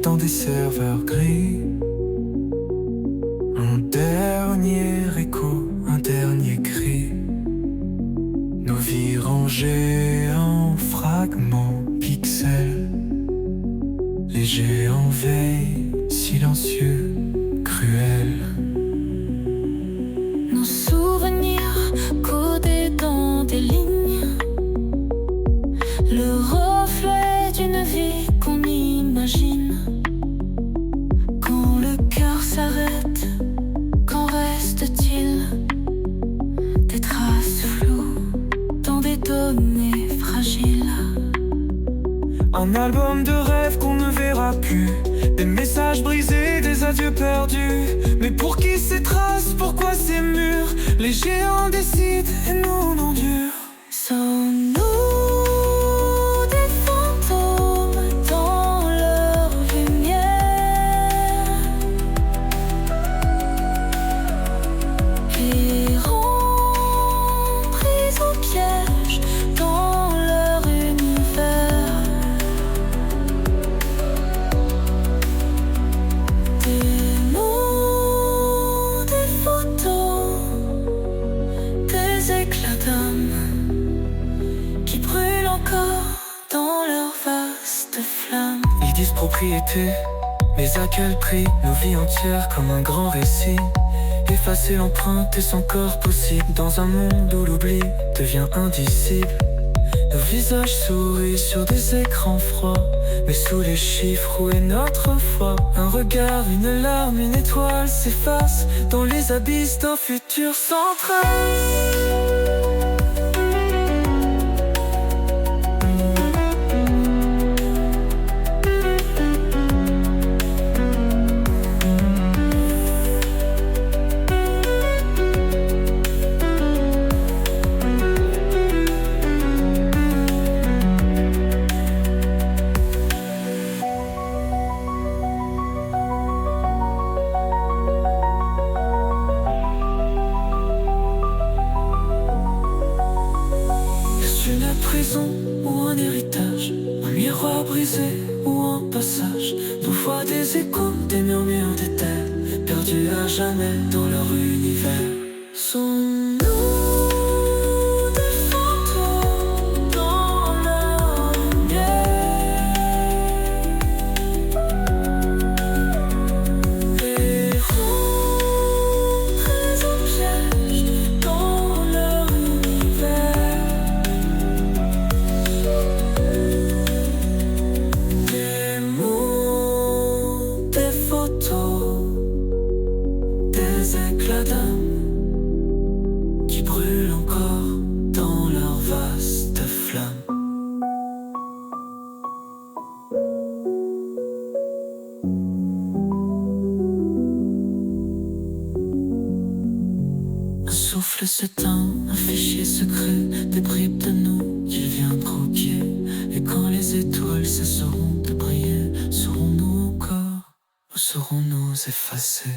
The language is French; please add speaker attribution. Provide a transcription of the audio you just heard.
Speaker 1: dans des serveurs gris. Un dernier écho, un dernier cri. Nos vies rangées en fragments pixels. Les géants veillent, silencieux, cruels.
Speaker 2: Nos souvenirs codés dans des lignes. Le reflet d'une vie qu'on imagine. Quand le cœur s'arrête, qu'en reste-t-il? Des traces floues dans des données fragiles.
Speaker 1: Un album de rêves qu'on ne verra plus. Des messages brisés, des adieux perdus. Mais pour qui ces traces, pourquoi ces murs? Les géants décident et nous l'endurent.
Speaker 2: Sommes-nous des fantômes dans leur lumière, errants pris au piège dans leur univers? Des mots, des photos, des éclats d'âme qui brûlent encore dans leur vaste flamme.
Speaker 1: Ils disent propriété, mais à quel prix? Nos vies entières comme un grand récit. Effacer l'empreinte est encore possible dans un monde où l'oubli devient indicible. Nos visages sourient sur des écrans froids, mais sous les chiffres où est notre foi? Un regard, une larme, une étoile s'effacent dans les abysses d'un futur sans trace. Une prison ou un héritage, un miroir brisé ou un passage, nos voix des échos, des murmures d'éther, perdus à jamais dans leur univers. Sommes-nous des fantômes dans leur lumière, errants pris au piège dans leur univers? Des mots, des photos, des éclats d'âme qui brûlent encore dans leur vaste flamme. Un souffle s'éteint, un fichier secret, des bribes de nous qu'il vient croquer. Et quand les étoiles cesseront de briller, serons-nous encore ou serons-nous effacés?